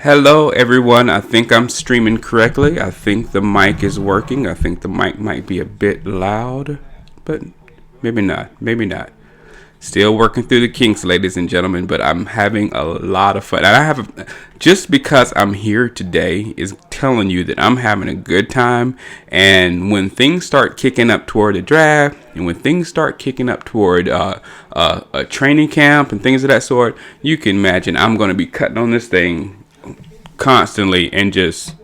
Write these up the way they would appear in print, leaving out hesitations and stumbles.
Hello, everyone. I think I'm streaming correctly. I think the mic is working. I think the mic might be a bit loud, but maybe not. Maybe not. Still working through the kinks, ladies and gentlemen, but I'm having a lot of fun. And just because I'm here today is telling you that I'm having a good time. And when things start kicking up toward the draft, and when things start kicking up toward a training camp and things of that sort, you can imagine I'm going to be cutting on this thing constantly and just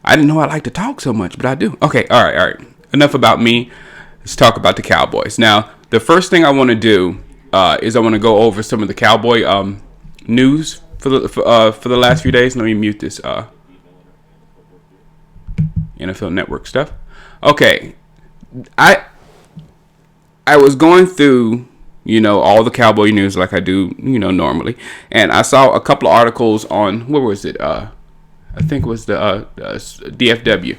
I didn't know I like to talk so much, but I do. Okay, all right. Enough about me. Let's talk about the Cowboys. Now, the first thing I want to do is I want to go over some of the Cowboy news for the last few days. Let me mute this NFL Network stuff. Okay, I was going through all the Cowboy news like I do normally, and I saw a couple of articles on where was it? I think it was the DFW,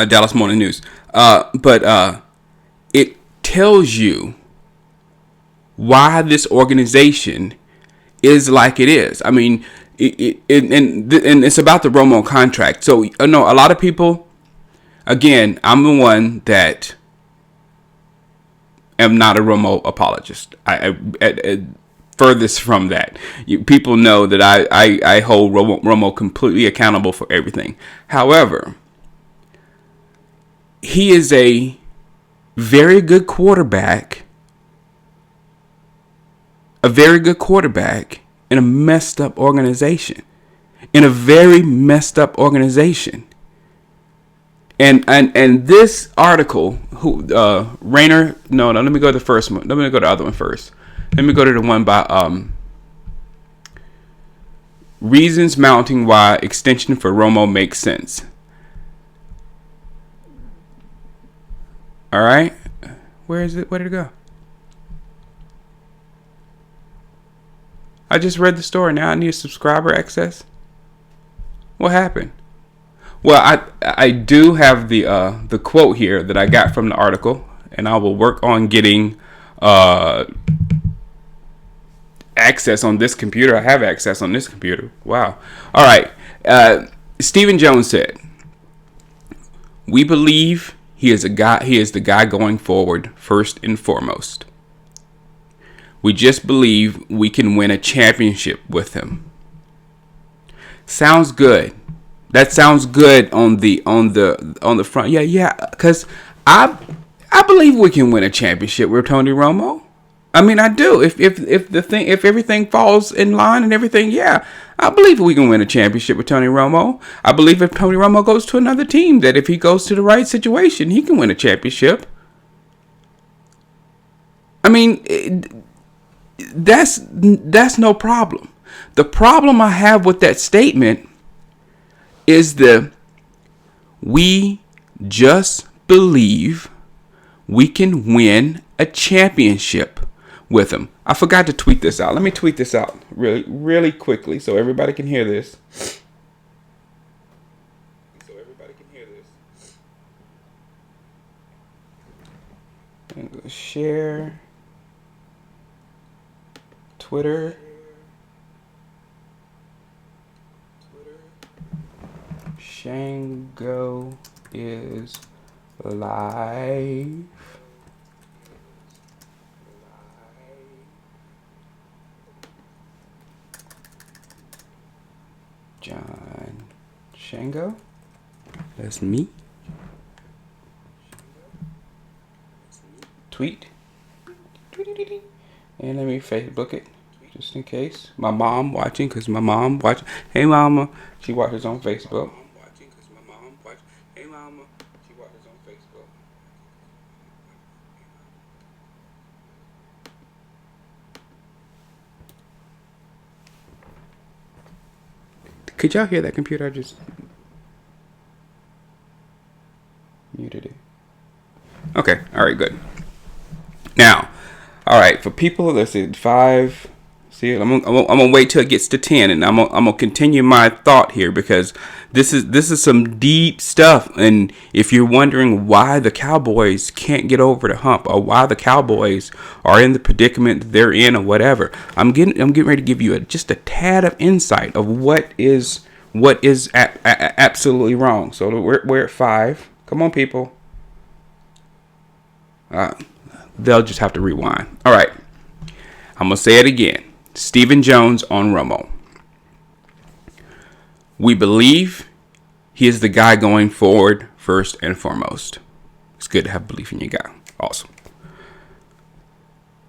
Dallas Morning News. But it tells you why this organization is like it is. I mean, and it's about the Romo contract. So no, a lot of people. Again, I'm the one that am not a Romo apologist. I furthest from that. People know that I hold Romo completely accountable for everything. However, he is a very good quarterback. A very good quarterback in a messed up organization. In a very messed up organization. And this article, Rayner, no, let me go to the first one. Let me go to the other one first. Let me go to the one by Reasons Mounting Why Extension for Romo Makes Sense. All right. Where is it? Where did it go? I just read the story. Now I need subscriber access. What happened? Well, I do have the quote here that I got from the article, and I will work on getting access on this computer. I have access on this computer. Wow. All right. Stephen Jones said, "We believe he is the guy going forward first and foremost. We just believe we can win a championship with him." Sounds good. That sounds good on the front. Yeah, because I believe we can win a championship with Tony Romo. I mean, I do. If everything falls in line and everything, yeah, I believe we can win a championship with Tony Romo. I believe if Tony Romo goes to another team, that if he goes to the right situation, he can win a championship. I mean, that's no problem. The problem I have with that statement is we just believe we can win a championship with him. I forgot to tweet this out. Let me tweet this out really, really quickly so everybody can hear this. Share Twitter. Shango is live. John Shango. That's me. Tweet. And let me Facebook it. Just in case. My mom watching, because my mom watching. Hey, mama. She watches on Facebook. Hey, mama. She watches on Facebook. Could y'all hear that computer? I just muted it. Okay. All right. Good. Now, all right. For people, let's see. 5, See, I'm gonna wait till it gets to 10, and I'm gonna continue my thought here because this is some deep stuff. And if you're wondering why the Cowboys can't get over the hump, or why the Cowboys are in the predicament they're in, or whatever, I'm getting ready to give you just a tad of insight of what is absolutely wrong. So we're at 5. Come on, people. They'll just have to rewind. All right, I'm gonna say it again. Stephen Jones on Romo. We believe he is the guy going forward first and foremost. It's good to have belief in your guy. Awesome.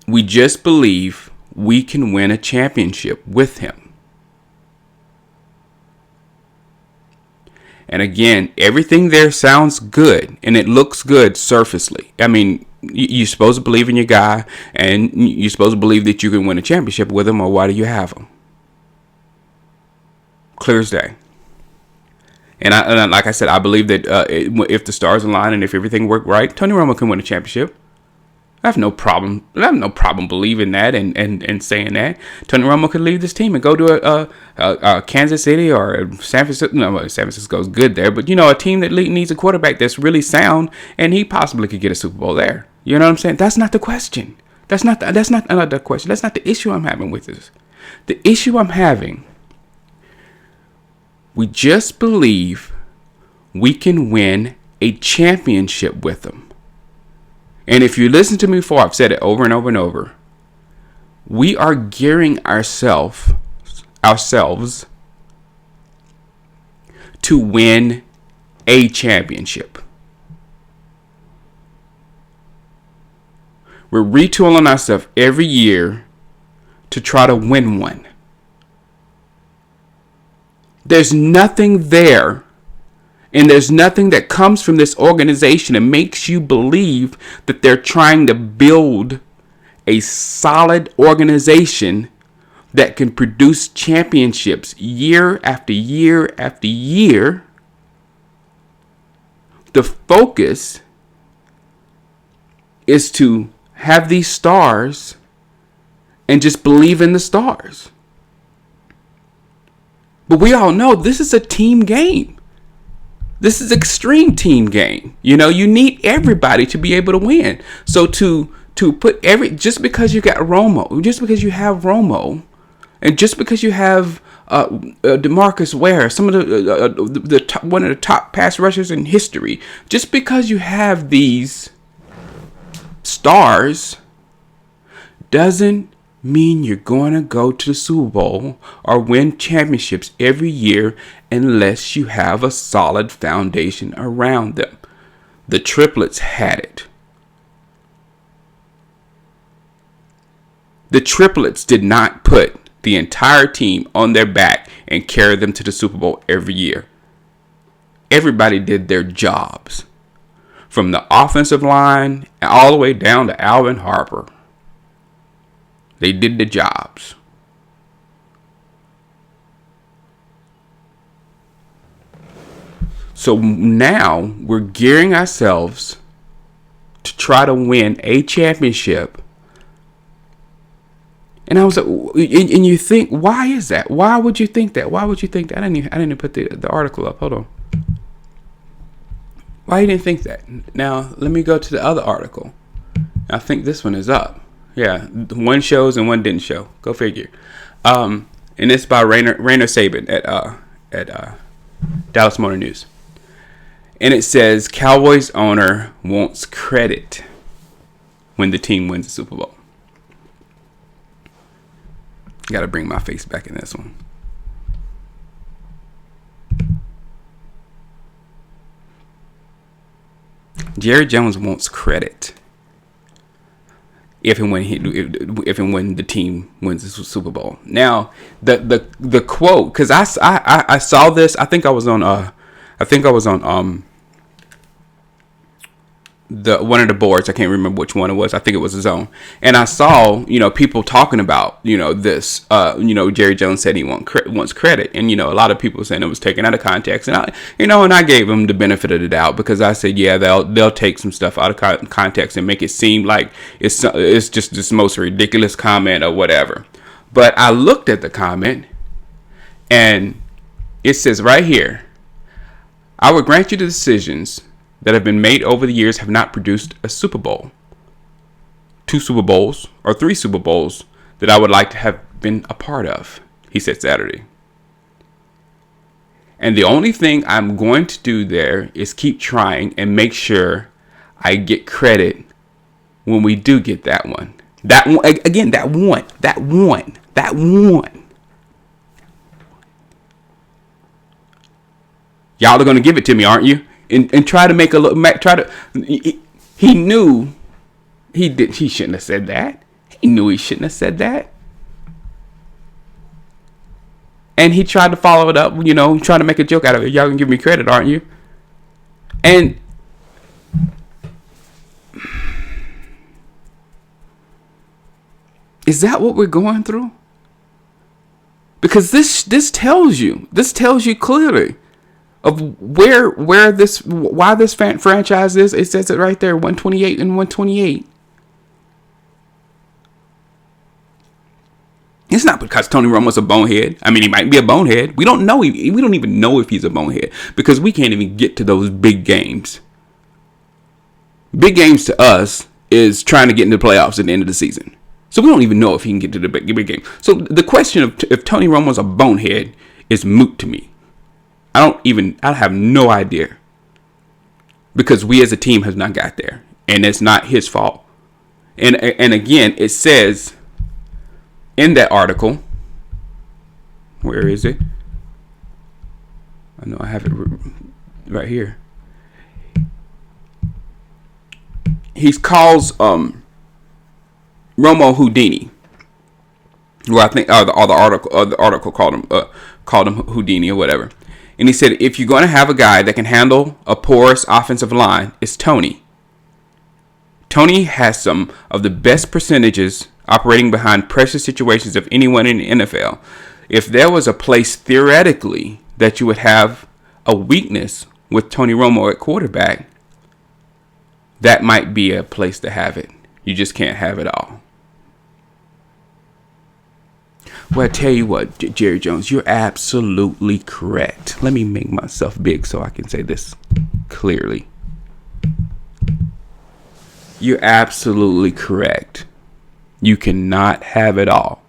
We just believe we can win a championship with him. And again, everything there sounds good and it looks good surfacely. I mean, you're supposed to believe in your guy, and you're supposed to believe that you can win a championship with him, or why do you have him? Clear as day. And like I said, I believe that if the stars align and if everything worked right, Tony Romo can win a championship. I have no problem believing that and saying that. Tony Romo could leave this team and go to a Kansas City or San Francisco. No, San Francisco's good there, but a team that needs a quarterback that's really sound, and he possibly could get a Super Bowl there. You know what I'm saying? That's not the question. That's not the question. That's not the issue I'm having with this. The issue I'm having, we just believe we can win a championship with them. And if you listen to me before, I've said it over and over and over. We are gearing ourselves to win a championship. We're retooling ourselves every year to try to win one. There's nothing there, and there's nothing that comes from this organization that makes you believe that they're trying to build a solid organization that can produce championships year after year after year. The focus is to have these stars and just believe in the stars. But we all know this is a team game. This is extreme team game. You need everybody to be able to win. So to put just because you got Romo, just because you have Romo, and just because you have DeMarcus Ware, some of the one of the top pass rushers in history, just because you have these stars doesn't mean you're going to go to the Super Bowl or win championships every year unless you have a solid foundation around them. The triplets had it. The triplets did not put the entire team on their back and carry them to the Super Bowl every year. Everybody did their jobs. From the offensive line all the way down to Alvin Harper. They did the jobs. So now we're gearing ourselves to try to win a championship. And I was like, and you think, why is that? Why would you think that? Why would you think that? I didn't even put the article up. Hold on. Why you didn't think that? Now, let me go to the other article. I think this one is up. Yeah, one shows and one didn't show. Go figure. And it's by Rainer Saban at Dallas Motor News. And it says, Cowboys owner wants credit when the team wins the Super Bowl. Got to bring my face back in this one. Jerry Jones wants credit if and when the team wins the Super Bowl. Now, the quote, because I saw this. I think I was on the one of the boards. I can't remember which one it was. I think it was Zone. And I saw, people talking about, this, Jerry Jones said he wants credit. And, a lot of people saying it was taken out of context. And I gave him the benefit of the doubt because I said, yeah, they'll take some stuff out of context and make it seem like it's just this most ridiculous comment or whatever. But I looked at the comment, and it says right here, I would grant you the decisions that have been made over the years have not produced a Super Bowl, 2 Super Bowls, or 3 Super Bowls that I would like to have been a part of, he said Saturday. And the only thing I'm going to do there is keep trying and make sure I get credit when we do get that one. That one, again, that one. Y'all are going to give it to me, aren't you? And try to make a look, he knew he shouldn't have said that. He knew he shouldn't have said that. And he tried to follow it up, trying to make a joke out of it. Y'all gonna give me credit, aren't you? And is that what we're going through? Because this tells you clearly of why this franchise is. It says it right there, 128 and 128. It's not because Tony Romo's a bonehead. I mean, he might be a bonehead. We don't know. We don't even know if he's a bonehead because we can't even get to those big games. Big games to us is trying to get into the playoffs at the end of the season. So we don't even know if he can get to the big game. So the question of if Tony Romo's a bonehead is moot to me. I have no idea because we as a team have not got there, and it's not his fault. And again, it says in that article, where is it? I know I have it right here. He calls Romo Houdini. Well, I think the article called him Houdini or whatever. And he said, if you're going to have a guy that can handle a porous offensive line, it's Tony. Tony has some of the best percentages operating behind pressure situations of anyone in the NFL. If there was a place theoretically that you would have a weakness with Tony Romo at quarterback, that might be a place to have it. You just can't have it all. Well, I tell you what, Jerry Jones, you're absolutely correct. Let me make myself big so I can say this clearly. You're absolutely correct. You cannot have it all.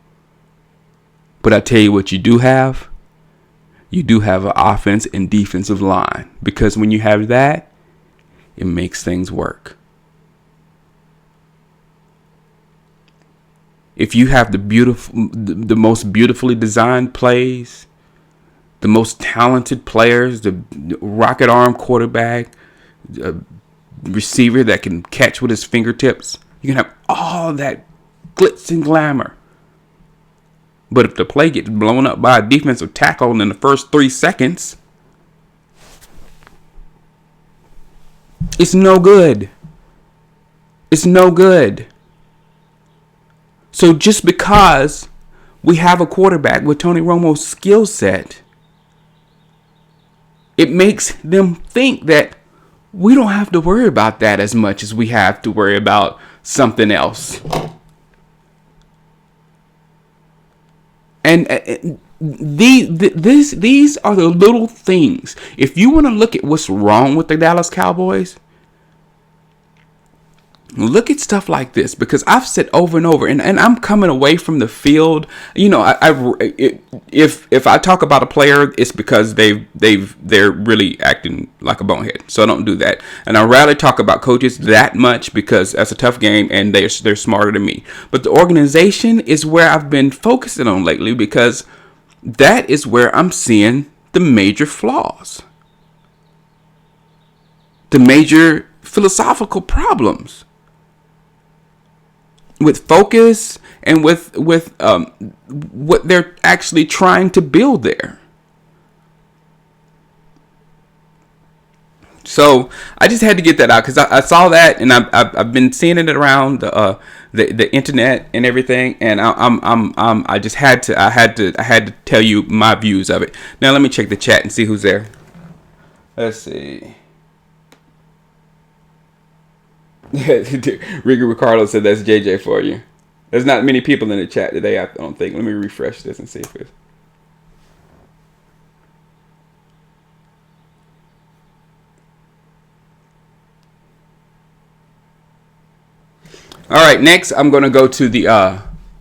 But I tell you what you do have. You do have an offense and defensive line. Because when you have that, it makes things work. If you have the most beautifully designed plays, the most talented players, the rocket arm quarterback, receiver that can catch with his fingertips, you can have all that glitz and glamour. But if the play gets blown up by a defensive tackle in the first 3 seconds, it's no good. It's no good. So just because we have a quarterback with Tony Romo's skill set, it makes them think that we don't have to worry about that as much as we have to worry about something else. And these are the little things. If you want to look at what's wrong with the Dallas Cowboys, look at stuff like this, because I've said over and over, and I'm coming away from the field. If I talk about a player, it's because they're really acting like a bonehead. So I don't do that, and I rarely talk about coaches that much because that's a tough game, and they're smarter than me. But the organization is where I've been focusing on lately, because that is where I'm seeing the major flaws, the major philosophical problems with focus and with what they're actually trying to build there. So I just had to get that out because I saw that, and I've been seeing it around the internet and everything, and I just had to tell you my views of it. Now let me check the chat and see who's there. Let's see. Ricky Ricardo said that's JJ for you. There's not many people in the chat today, I don't think. Let me refresh this and see if it's... All right, next I'm going to go to the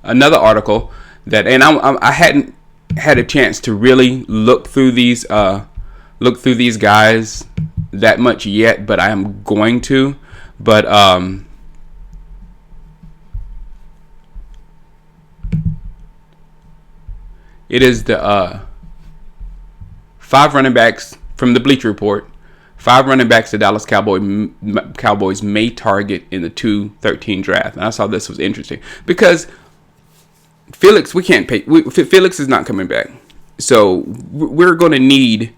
another article that, and I hadn't had a chance to really look through these guys that much yet, but I am going to. But it is the 5 running backs from the Bleacher Report. 5 running backs the Dallas Cowboys may target in the 2013 draft. And I saw this was interesting because Felix, we can't pay. Felix is not coming back, so we're going to need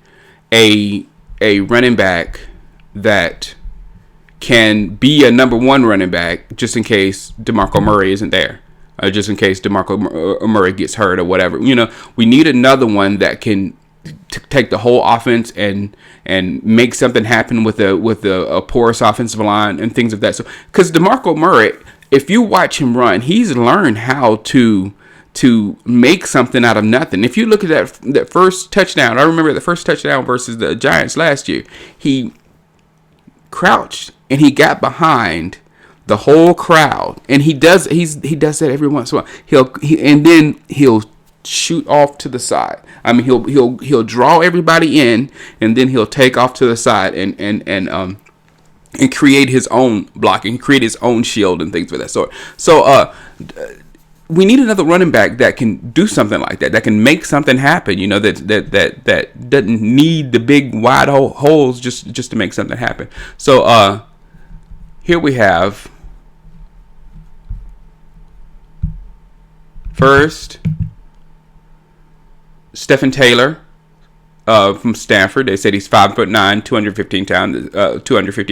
a running back that can be a number 1 running back just in case DeMarco Murray isn't there. Just in case DeMarco Murray gets hurt or whatever. We need another one that can take the whole offense and make something happen with a porous offensive line and things of that. So, because DeMarco Murray, if you watch him run, he's learned how to make something out of nothing. If you look at that first touchdown, I remember the first touchdown versus the Giants last year. He crouched and he got behind the whole crowd, and he does that every once in a while. He'll shoot off to the side. I mean, he'll draw everybody in, and then he'll take off to the side and create his own blocking, create his own shield and things of that sort. So we need another running back that can do something like that can make something happen. That doesn't need the big wide holes just to make something happen. So here we have first Stephen Taylor from Stanford. They said he's 5'9", 215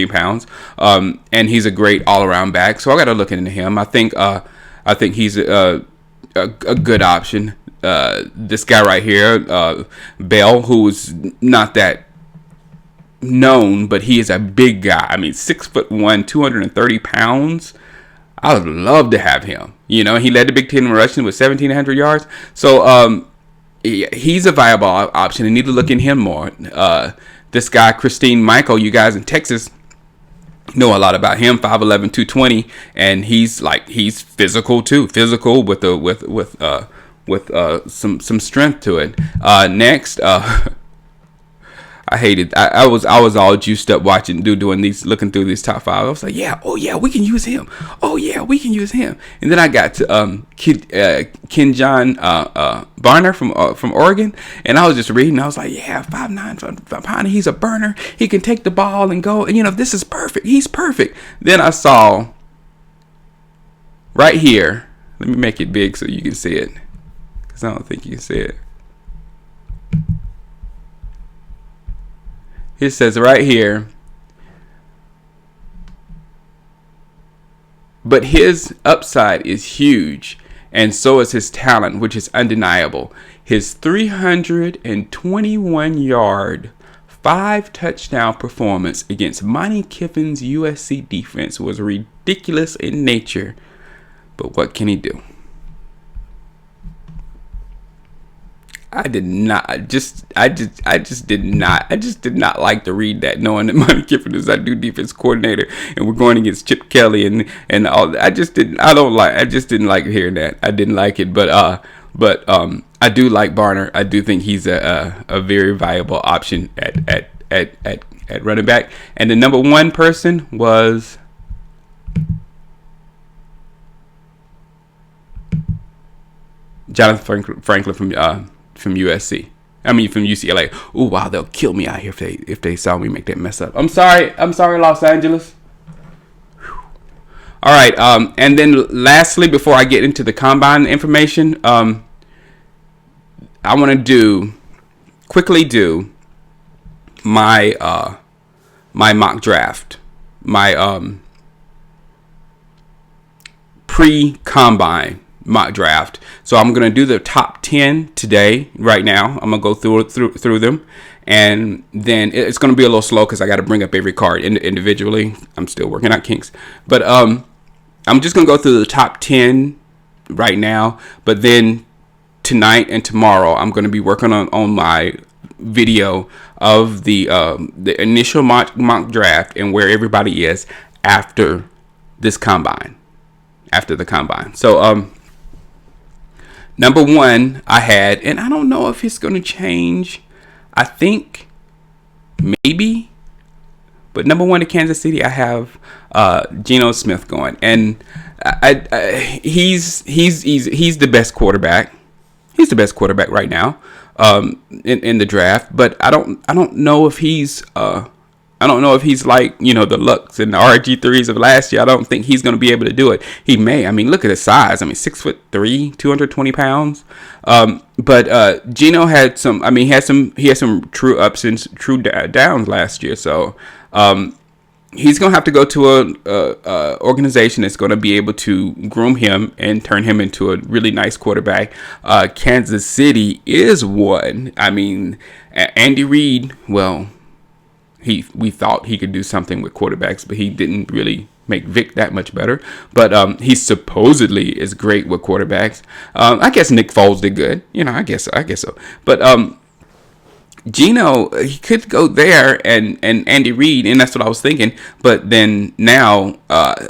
pounds, and he's a great all-around back. So I got to look into him. I think he's a good option. This guy right here, Bell, who's not that known, but he is a big guy. I mean, 6'1", 230 pounds. I would love to have him. He led the Big Ten in rushing with 1,700 yards. So he's a viable option. I need to look in him more. This guy, Christine Michael, you guys in Texas know a lot about him. 5'11", 220, and he's physical too. Physical with some strength to it. Next, I hated. I was all juiced up looking through these top 5. I was like, we can use him. We can use him. And then I got to Kenjon Barner from Oregon, and I was just reading. I was like, 5'9", 5 pound. He's a burner. He can take the ball and go. And this is perfect. He's perfect. Then I saw right here. Let me make it big so you can see it, because I don't think you can see it. It says right here, but his upside is huge, and so is his talent, which is undeniable. His 321-yard, 5-touchdown performance against Monty Kiffin's USC defense was ridiculous in nature, but what can he do? I did not like to read that, knowing that Monty Kiffin is our new defense coordinator and we're going against Chip Kelly and all that. I just didn't like hearing that. I didn't like it, but I do like Barner. I do think he's a very viable option at running back. And the number 1 person was Jonathan Franklin from USC. I mean, from UCLA. Ooh, wow, they'll kill me out here if they saw me make that mess up. I'm sorry, Los Angeles. Whew. All right, and then lastly, before I get into the combine information, I want to quickly do my my mock draft, my pre-combine mock draft. So I'm going to do the top 10 today, right now. I'm going to go through them, and then it's going to be a little slow because I got to bring up every card individually. I'm still working out kinks, but I'm just going to go through the top 10 right now. But then tonight and tomorrow, I'm going to be working on my video of the initial mock draft and where everybody is after this combine, after the combine. So number one I had, and I don't know if it's going to change. I think maybe, but number one in Kansas City, I have Geno Smith going, and he's the best quarterback. He's the best quarterback right now in the draft. But I don't know if he's like, the Lux and the RG3s of last year. I don't think he's going to be able to do it. He may. I mean, look at his size. I mean, 6'3", 220 pounds. But Geno had some. I mean, he had some true ups and true downs last year. So he's going to have to go to a organization that's going to be able to groom him and turn him into a really nice quarterback. Kansas City is one. I mean, Andy Reid, well, we thought he could do something with quarterbacks, but he didn't really make Vic that much better. But he supposedly is great with quarterbacks. I guess Nick Foles did good. I guess so. But Geno, he could go there and Andy Reid, and that's what I was thinking. But then now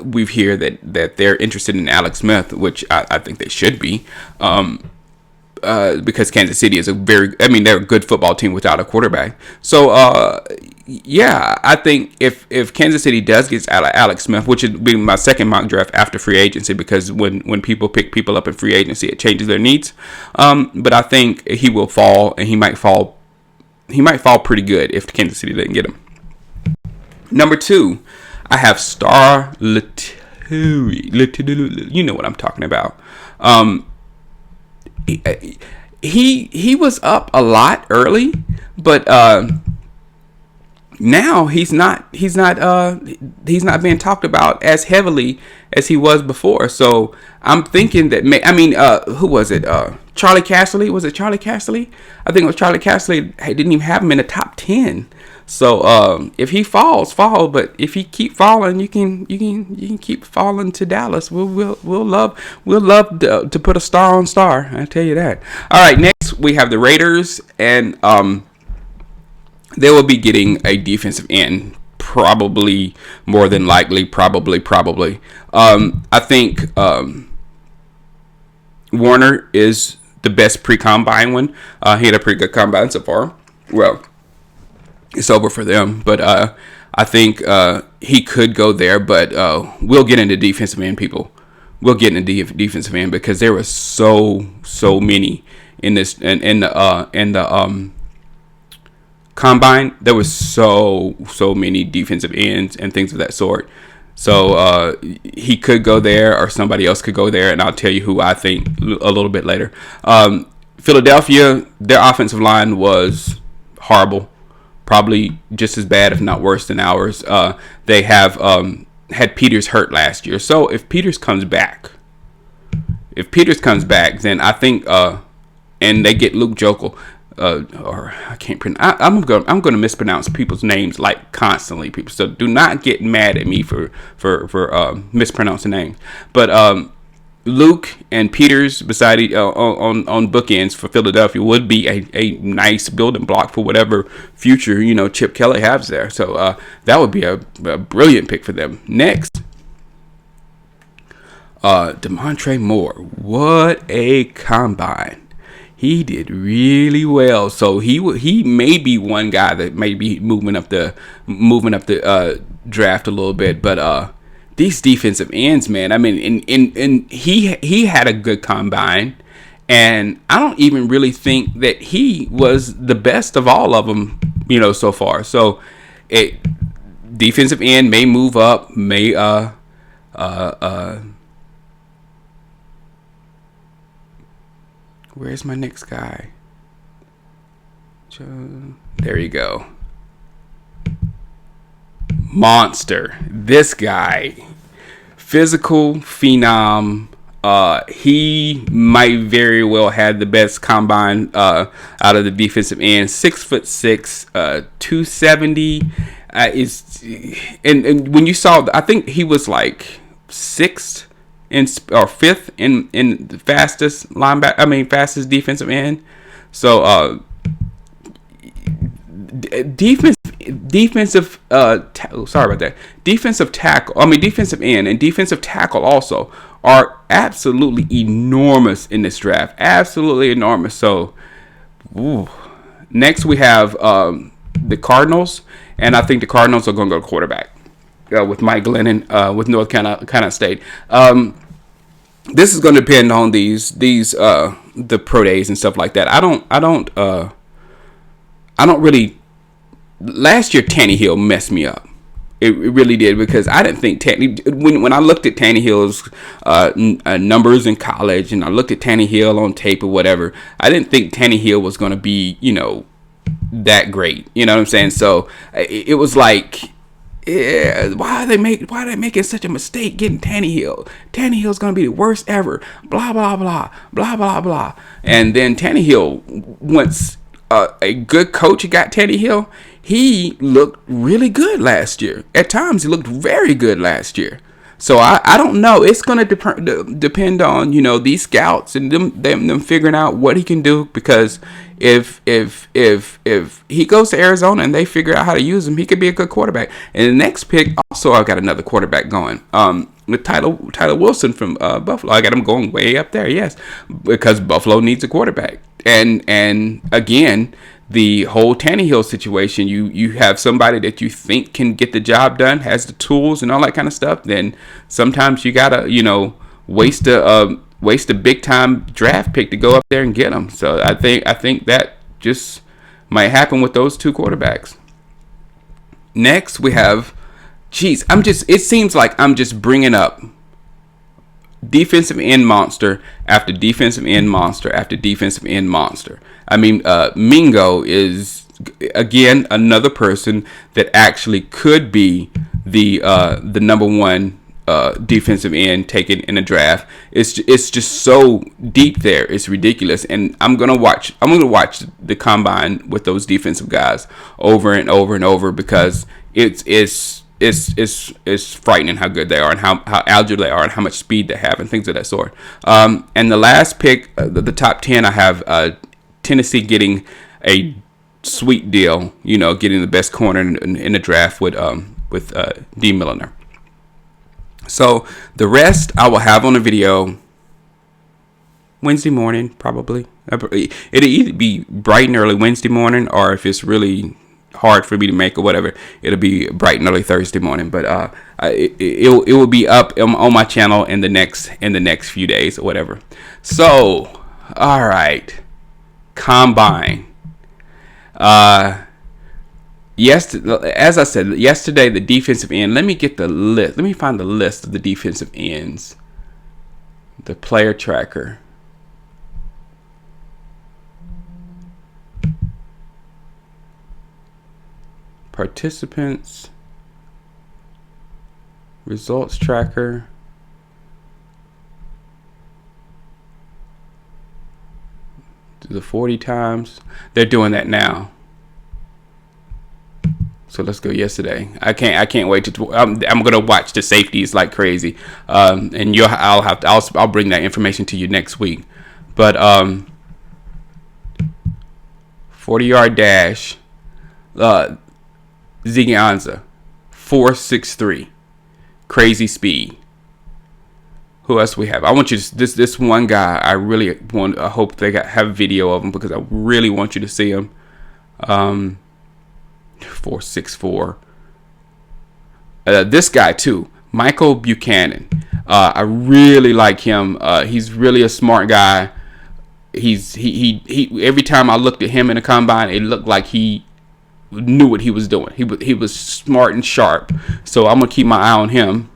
we hear that they're interested in Alex Smith, which I think they should be, because Kansas City is they're a good football team without a quarterback. So yeah, I think if Kansas City does get Alex Smith, which would be my second mock draft after free agency, because when people pick people up in free agency, it changes their needs. But I think he will fall, and he might fall pretty good if Kansas City didn't get him. Number two, I have Star Lotulelei. You know what I'm talking about. He was up a lot early, but now he's not being talked about as heavily as he was before. So I'm thinking that who was it? Charlie Casserly? Was it Charlie Casserly? I think it was Charlie Casserly. They didn't even have him in the top 10. So if he falls. But if he keep falling, you can keep falling to Dallas. We'll love to put a star on star. I tell you that. All right, next we have the Raiders, and they will be getting a defensive end. Probably, more than likely, probably. I think Warner is the best pre-combine one. He had a pretty good combine so far. Well, it's over for them, but I think he could go there. But we'll get into defensive end, people. We'll get into defensive end because there were so many in this in the combine. There was so many defensive ends and things of that sort. So he could go there, or somebody else could go there, and I'll tell you who I think a little bit later. Philadelphia, their offensive line was horrible, probably just as bad, if not worse, than ours. They have had Peters hurt last year, so if Peters comes back, then I think, and they get Luke Jokel. Or I can't pronounce. I'm going to mispronounce people's names like constantly, people. So do not get mad at me for mispronouncing names. But Luke and Peters beside on bookends for Philadelphia would be a nice building block for whatever future Chip Kelly has there. So that would be a brilliant pick for them. Next, Demontre Moore. What a combine! He did really well, so he may be one guy that may be moving up the draft a little bit. But these defensive ends, man, I mean, and he had a good combine, and I don't even really think that he was the best of all of them, so far. So, defensive end may move up, Where's my next guy? There you go. Monster. This guy. Physical phenom. He might very well have the best combine out of the defensive end. 6'6", 270. And when you saw, I think he was like 6', or fifth in the fastest linebacker. Fastest defensive end. So defensive sorry about that. Defensive end and defensive tackle also are absolutely enormous in this draft. Absolutely enormous. So, next we have the Cardinals, and I think the Cardinals are going to go quarterback with Mike Glennon with North Carolina State. This is going to depend on the pro days and stuff like that. I don't really. Last year, Tannehill messed me up. It really did, because I didn't think when I looked at Tannehill's numbers in college, and I looked at Tannehill on tape or whatever, I didn't think Tannehill was going to be, that great. You know what I'm saying? So it was like, yeah, why are they making such a mistake getting Tannehill? Tannehill's going to be the worst ever. Blah blah blah blah blah blah. And then Tannehill, once a good coach got Tannehill, he looked really good last year. At times, he looked very good last year. So I don't know. It's going to depend on these scouts and them figuring out what he can do. Because if he goes to Arizona and they figure out how to use him, he could be a good quarterback. And the next pick, also, I've got another quarterback going. With Tyler Wilson from Buffalo, I got him going way up there. Yes, because Buffalo needs a quarterback. And again, the whole Tannehill situation, you have somebody that you think can get the job done, has the tools and all that kind of stuff, then sometimes you gotta waste a big time draft pick to go up there and get them. So I think that just might happen with those two quarterbacks. Next we have, it seems like I'm just bringing up defensive end monster after defensive end monster after defensive end monster. Mingo is, again, another person that actually could be the number one defensive end taken in a draft. It's just so deep there. It's ridiculous. And I'm gonna watch the combine with those defensive guys over and over and over, because it's frightening how good they are and how agile they are and how much speed they have and things of that sort. And the last pick, the top 10, I have Tennessee getting a sweet deal, getting the best corner in the draft with D. Milliner. So the rest I will have on a video Wednesday morning, probably. It'll either be bright and early Wednesday morning, or if it's really hard for me to make or whatever, it'll be bright and early Thursday morning. But it will be up on my channel in the next few days or whatever. So, all right, combine. As I said yesterday, the defensive end. Let me get the list. Let me find the list of the defensive ends. The player tracker. Participants. Results tracker. Do the 40 times. They're doing that now. So let's go yesterday. I can't wait to. I'm gonna watch the safeties like crazy. And I'll bring that information to you next week. But 40-yard dash. Zigianza, 4.63, crazy speed. Who else we have? I want you to this one guy. I really want. I hope they have video of him, because I really want you to see him. 4.64. This guy too, Michael Buchanan. I really like him. He's really a smart guy. He every time I looked at him in the combine, it looked like he knew what he was doing. He was smart and sharp. So I'm gonna keep my eye on him.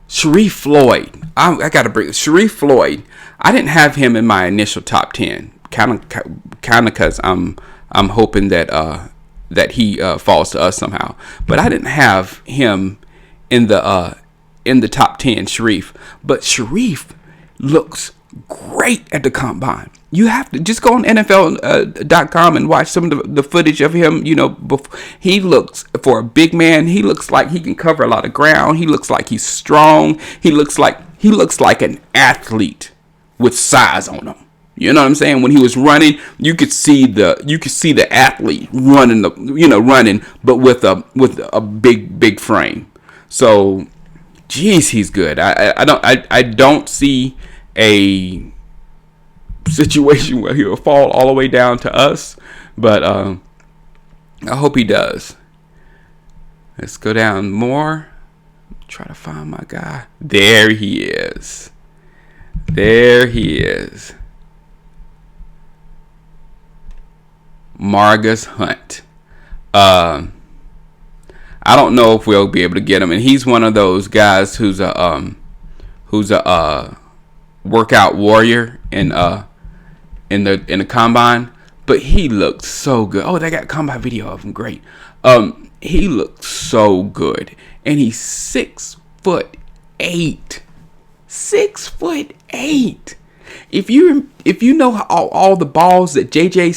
Sharif Floyd. I gotta bring Sharif Floyd. I didn't have him in my initial top 10. Kind of because I'm hoping that he falls to us somehow. But I didn't have him in the top 10, Sharif. But Sharif looks great at the combine. You have to just go on NFL.com and watch some of the footage of him. He looks, for a big man, he looks like he can cover a lot of ground. He looks like he's strong. He looks like an athlete with size on him. You know what I'm saying? When he was running, you could see the athlete running, but with a big frame. So, geez, he's good. I don't see a situation where he'll fall all the way down to us, but I hope he does. Let's go down more. Try to find my guy. There he is. Margus Hunt. I don't know if we'll be able to get him, and he's one of those guys who's a workout warrior in the combine, but he looked so good. Oh, they got combine video of him. Great. He looked so good, and he's 6'8". 6'8". If you know how all the balls that JJ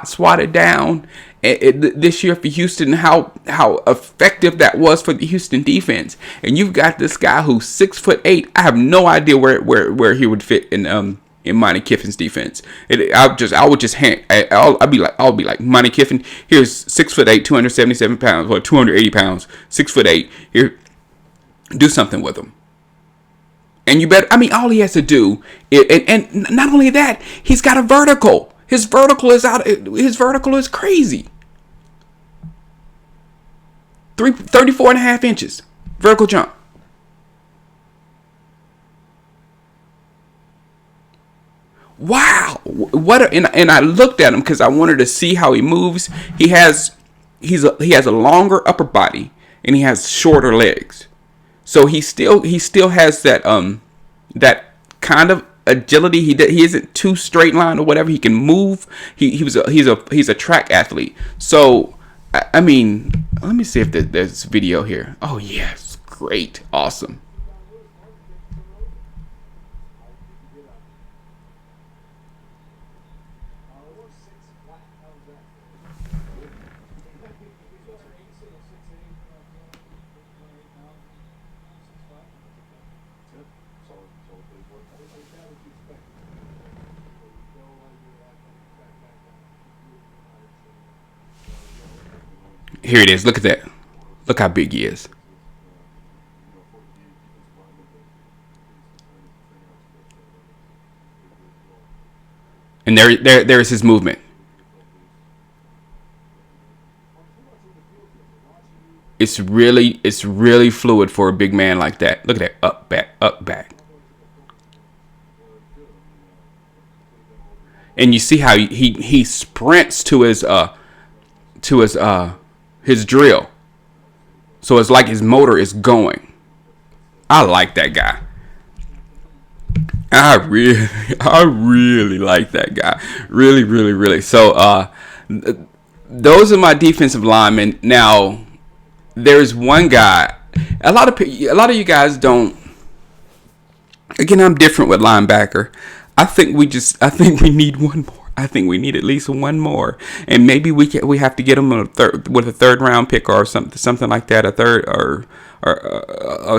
swatted down this year for Houston, how effective that was for the Houston defense, and you've got this guy who's 6'8", I have no idea where he would fit in Monty Kiffin's defense. I'll be like Monty Kiffin. Here's 6'8", 277 pounds or 280 pounds, 6'8". Here, do something with him. And you better, all he has to do, and not only that, he's got a vertical. His vertical is crazy. 34 and a half inches. Vertical jump. Wow. And I looked at him because I wanted to see how he moves. He has a longer upper body and he has shorter legs. So he still has that kind of agility. He isn't too straight line or whatever. He can move. He's a track athlete. So let me see if there's video here. Oh yes, great, awesome. Here it is. Look at that. Look how big he is. And there's his movement. It's really fluid for a big man like that. Look at that. Up, back. And you see how he sprints to his drill. So it's like his motor is going. I like that guy. I really like that guy. Really. So those are my defensive linemen. Now there's one guy. A lot of you guys don't. Again, I'm different with linebacker. I think we need one more. I think we need at least one more, and maybe we have to get him with a third round pick or something like that, a third or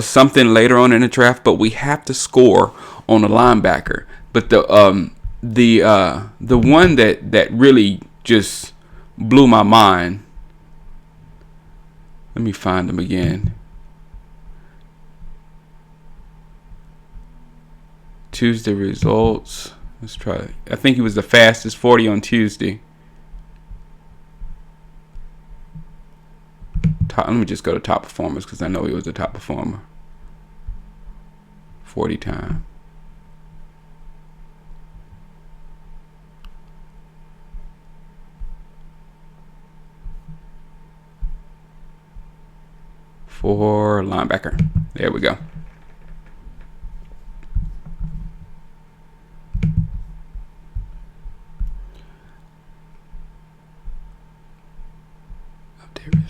something later on in the draft. But we have to score on a linebacker. But the one that really just blew my mind. Let me find him again. Tuesday results. Let's try it. I think he was the fastest 40 on Tuesday. Let me just go to top performers because I know he was the top performer. 40 time. For linebacker. There we go.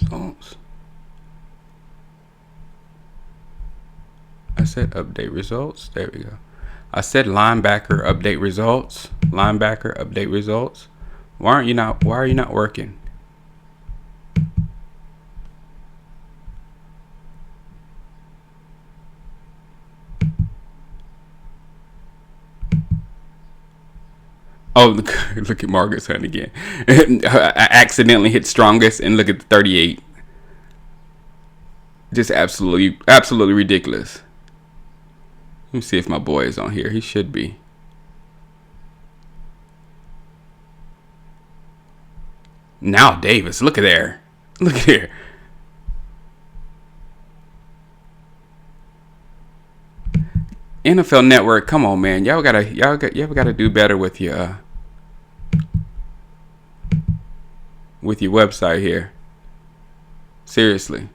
Results. I said update results. There we go. I said linebacker update results. Linebacker update results. Why are you not working? Oh, look at Margaret's Hunt again. I accidentally hit strongest, and look at the 38. Just absolutely ridiculous. Let me see if my boy is on here. He should be. Now Davis, look at there. Look at here. NFL Network, come on, man. Y'all gotta do better with your website here. Seriously.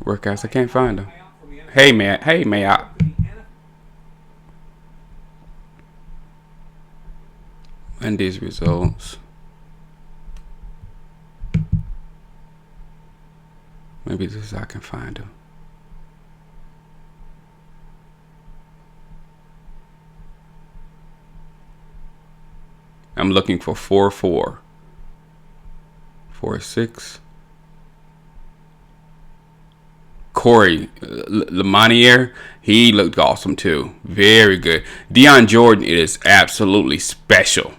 Workouts, I can't find them. Hey man. Monday's results. Maybe this is how I can find them. I'm looking for 4-4. 4-6. Corey Lemonier, he looked awesome too. Very good. Deion Jordan is absolutely special.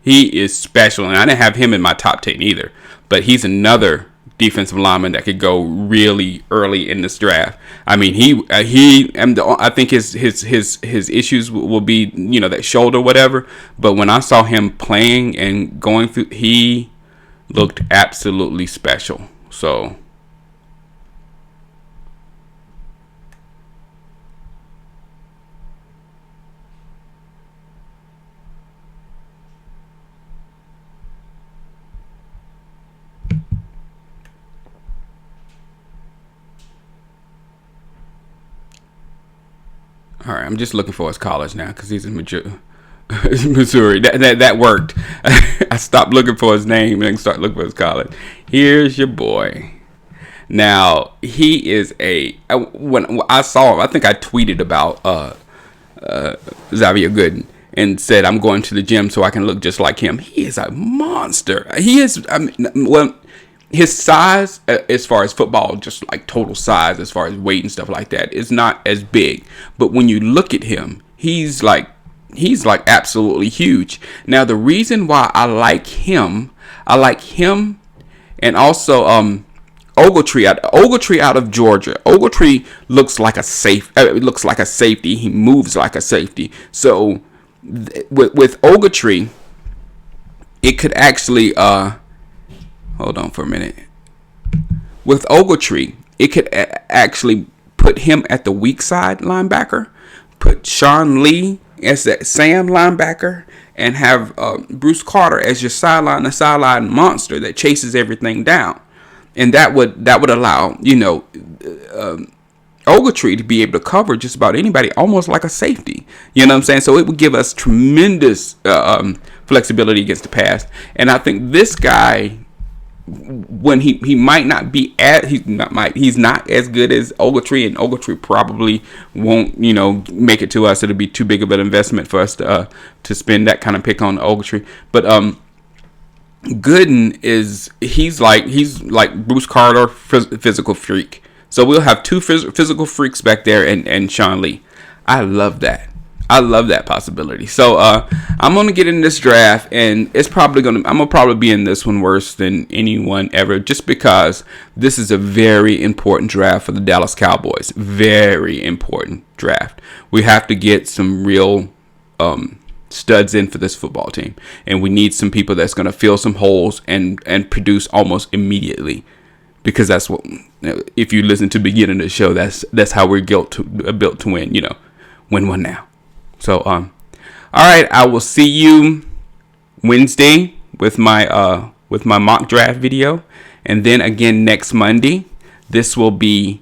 He is special, and I didn't have him in my top 10 either. But he's another defensive lineman that could go really early in this draft. I mean, I think his issues will be, that shoulder, whatever. But when I saw him playing and going through, he looked absolutely special. So. All right, I'm just looking for his college now because he's in Missouri. That worked. I stopped looking for his name and start looking for his college. Here's your boy. Now he is when I saw him, I think I tweeted about Xavier Gooden and said I'm going to the gym so I can look just like him. He is a monster. He is. His size, as far as football, just like total size, as far as weight and stuff like that, is not as big. But when you look at him, he's like absolutely huge. Now, the reason why I like him, and also Ogletree out of Georgia. Ogletree looks like a safety. He moves like a safety. So with Ogletree, it could actually hold on for a minute. With Ogletree, it could actually put him at the weak side linebacker, put Sean Lee as that Sam linebacker, and have Bruce Carter as your sideline monster that chases everything down. And that would allow, Ogletree to be able to cover just about anybody, almost like a safety. You know what I'm saying? So it would give us tremendous flexibility against the pass. And I think this guy, when he might not be he's not as good as Ogletree, and Ogletree probably won't make it to us. It'll be too big of an investment for us to spend that kind of pick on Ogletree. But Gooden he's like Bruce Carter, physical freak. So we'll have two physical freaks back there, and Sean Lee. I love that. I love that possibility. So I'm gonna get in this draft, and I'm gonna probably be in this one worse than anyone ever, just because this is a very important draft for the Dallas Cowboys. Very important draft. We have to get some real studs in for this football team, and we need some people that's gonna fill some holes and produce almost immediately. Because that's what, if you listen to the beginning of the show, that's how we're built to win. Win one now. So, all right, I will see you Wednesday with my mock draft video, and then again next Monday. This will be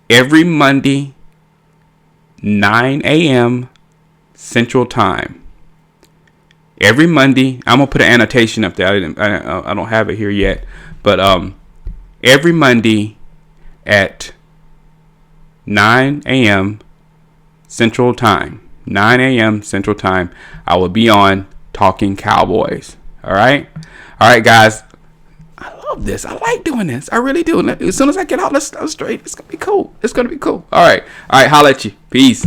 every Monday, 9 a.m. Central Time. Every Monday, I'm gonna put an annotation up there. I don't have it here yet, but every Monday at 9 a.m. Central Time. 9 a.m. Central Time. I will be on Talking Cowboys. All right, guys. I love this. I like doing this. I really do. As soon as I get out, let's straight. It's gonna be cool. All right. Holla at you. Peace.